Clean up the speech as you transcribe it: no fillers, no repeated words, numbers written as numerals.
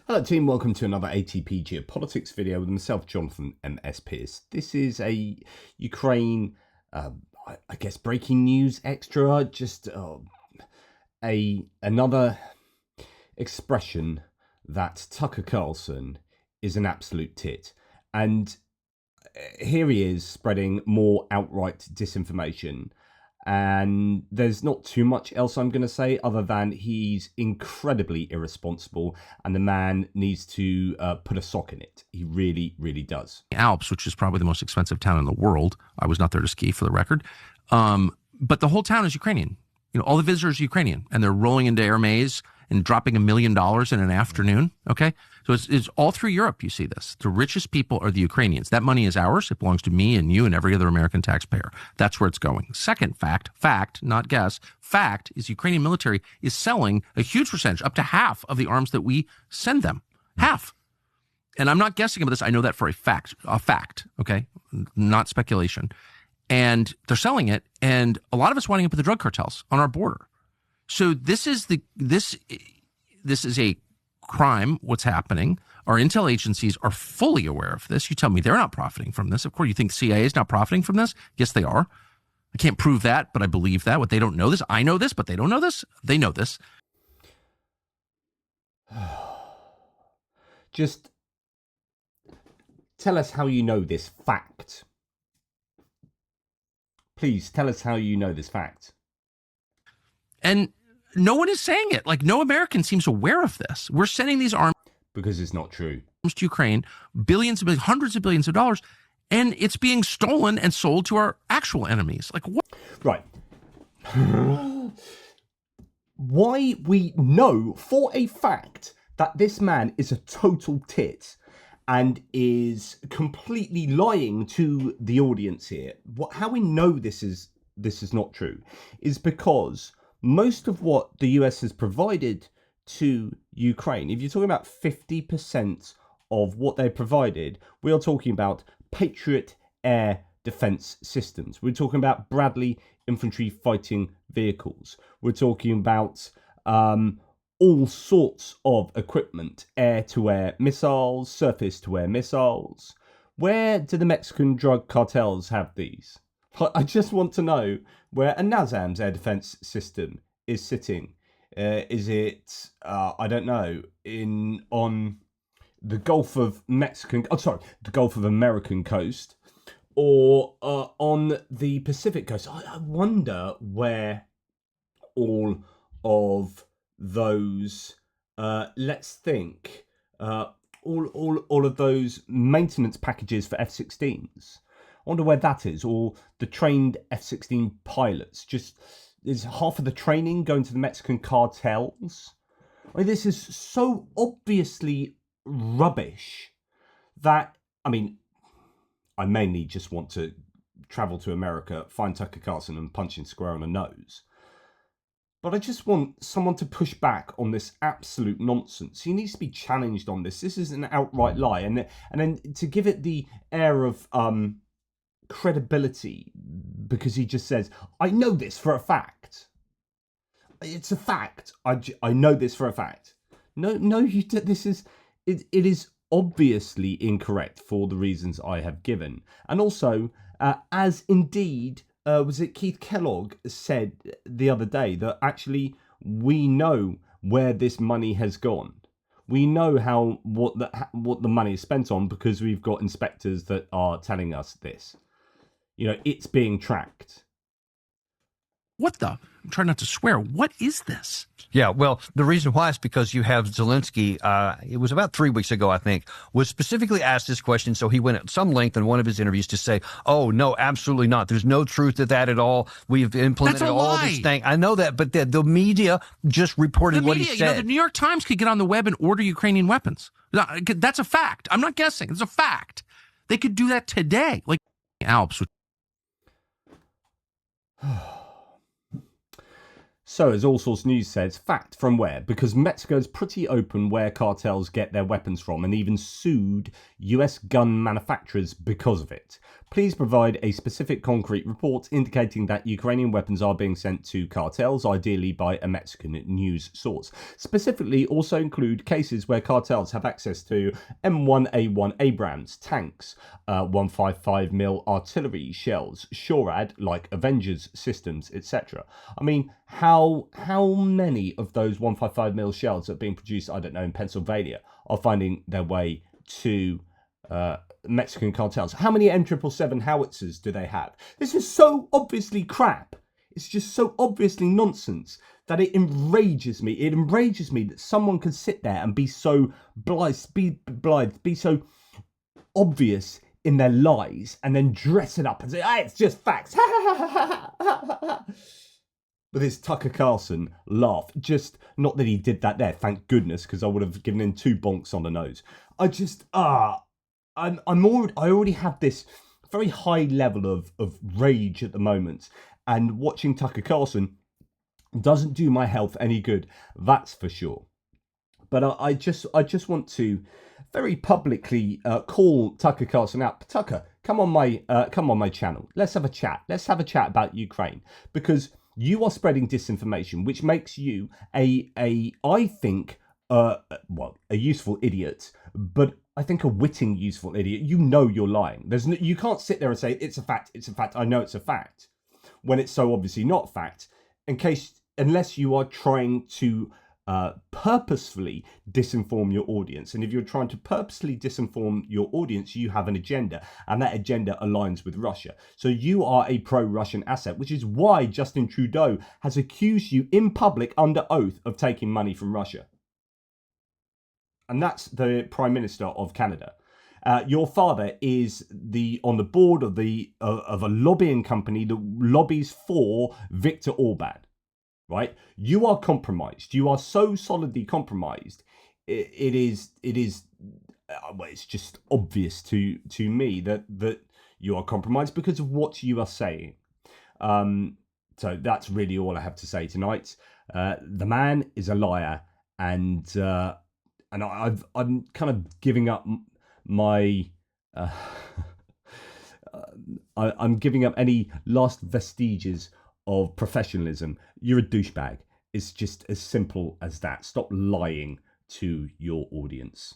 Hello team, welcome to another ATP Geopolitics video with myself, Jonathan MS Pearce. This is a Ukraine, I guess, breaking news extra, just another expression that Tucker Carlson is an absolute tit. And here he is spreading more outright disinformation. And there's not too much else I'm going to say other than he's incredibly irresponsible and the man needs to put a sock in it. He really, really does. Alps, which is probably the most expensive town in the world. I was not there to ski, for the record. But the whole town is Ukrainian. You know, all the visitors are Ukrainian, and they're rolling into Air Maze and dropping $1 million in an afternoon. Okay. So it's all through Europe. You see this. The richest people are the Ukrainians. That money is ours. It belongs to me and you and every other American taxpayer. That's where it's going. Second fact, not guess, fact is Ukrainian military is selling a huge percentage, up to half of the arms that we send them. Half. And I'm not guessing about this. I know that for a fact, okay? Not speculation. And they're selling it. And a lot of us winding up with the drug cartels on our border. So this is a crime, what's happening. Our intel agencies are fully aware of this. You tell me they're not profiting from this. Of course, you think the CIA is not profiting from this? Yes, they are. I can't prove that, but I believe that. What they don't know this. I know this, but they don't know this. They know this. Just tell us how you know this fact. Please tell us how you know this fact. And no one is saying it. Like, no American seems aware of this. We're sending these arms because it's not true to Ukraine, hundreds of billions of dollars, and it's being stolen and sold to our actual enemies. Like, what? Right. Why we know for a fact that this man is a total tit and is completely lying to the audience here. How we know this is not true is because most of what the US has provided to Ukraine, if you're talking about 50% of what they provided, we are talking about Patriot air defense systems. We're talking about Bradley infantry fighting vehicles. We're talking about all sorts of equipment, air-to-air missiles, surface-to-air missiles. Where do the Mexican drug cartels have these? I just want to know where a NASAMS air defense system is sitting. Is it, I don't know, on the Gulf of the Gulf of American coast, or on the Pacific coast? I wonder where all of those, let's think, all of those maintenance packages for F-16s. I wonder where that is, or the trained F-16 pilots. Just, is half of the training going to the Mexican cartels? I mean, this is so obviously rubbish that, I mean, I mainly just want to travel to America, find Tucker Carlson and punch him square on the nose. But I just want someone to push back on this absolute nonsense. He needs to be challenged on this. This is an outright lie. And then to give it the air of credibility, because he just says, I know this for a fact. It's a fact. I know this for a fact. No, this is, it is obviously incorrect for the reasons I have given. And also, as indeed, was it Keith Kellogg said the other day, that actually we know where this money has gone. We know what the money is spent on because we've got inspectors that are telling us this. You know, it's being tracked. What the? I'm trying not to swear. What is this? Yeah, well, the reason why is because you have Zelensky, it was about 3 weeks ago, I think, was specifically asked this question. So he went at some length in one of his interviews to say, oh, no, absolutely not. There's no truth to that at all. We've implemented all this thing. I know that, but the media just reported what he said. You know, the New York Times could get on the web and order Ukrainian weapons. That's a fact. I'm not guessing. It's a fact. They could do that today. Like Alps. So, as All Source News says, fact from where? Because Mexico's pretty open where cartels get their weapons from and even sued US gun manufacturers because of it. Please provide a specific concrete report indicating that Ukrainian weapons are being sent to cartels, ideally by a Mexican news source. Specifically, also include cases where cartels have access to M1A1 Abrams tanks, 155mm artillery shells, SHORAD like Avengers systems, etc. I mean, how many of those 155mm shells that are being produced, I don't know, in Pennsylvania are finding their way to Mexican cartels? How many M777 howitzers do they have? This is so obviously crap. It's just so obviously nonsense that it enrages me. It enrages me that someone can sit there and be so blithe, be so obvious in their lies and then dress it up and say, it's just facts. With his Tucker Carlson laugh. Just, not that he did that there, thank goodness, because I would have given him 2 bonks on the nose. I already have this very high level of rage at the moment, and watching Tucker Carlson doesn't do my health any good, that's for sure. But I just want to very publicly call Tucker Carlson out. Tucker, come on my channel. Let's have a chat. Let's have a chat about Ukraine, because you are spreading disinformation, which makes you I think a useful idiot, but I think a witting useful idiot. You know you're lying. You can't sit there and say it's a fact. It's a fact. I know it's a fact, when it's so obviously not fact. Unless you are trying to purposefully disinform your audience. And if you're trying to purposely disinform your audience, you have an agenda, and that agenda aligns with Russia. So you are a pro-Russian asset, which is why Justin Trudeau has accused you in public under oath of taking money from Russia. And that's the Prime Minister of Canada. Your father is on the board of a lobbying company that lobbies for Viktor Orban. Right, you are compromised. You are so solidly compromised. It's just obvious to me that you are compromised because of what you are saying. So that's really all I have to say tonight. The man is a liar, and I'm kind of giving up my. I'm giving up any last vestiges of professionalism. You're a douchebag. It's just as simple as that. Stop lying to your audience.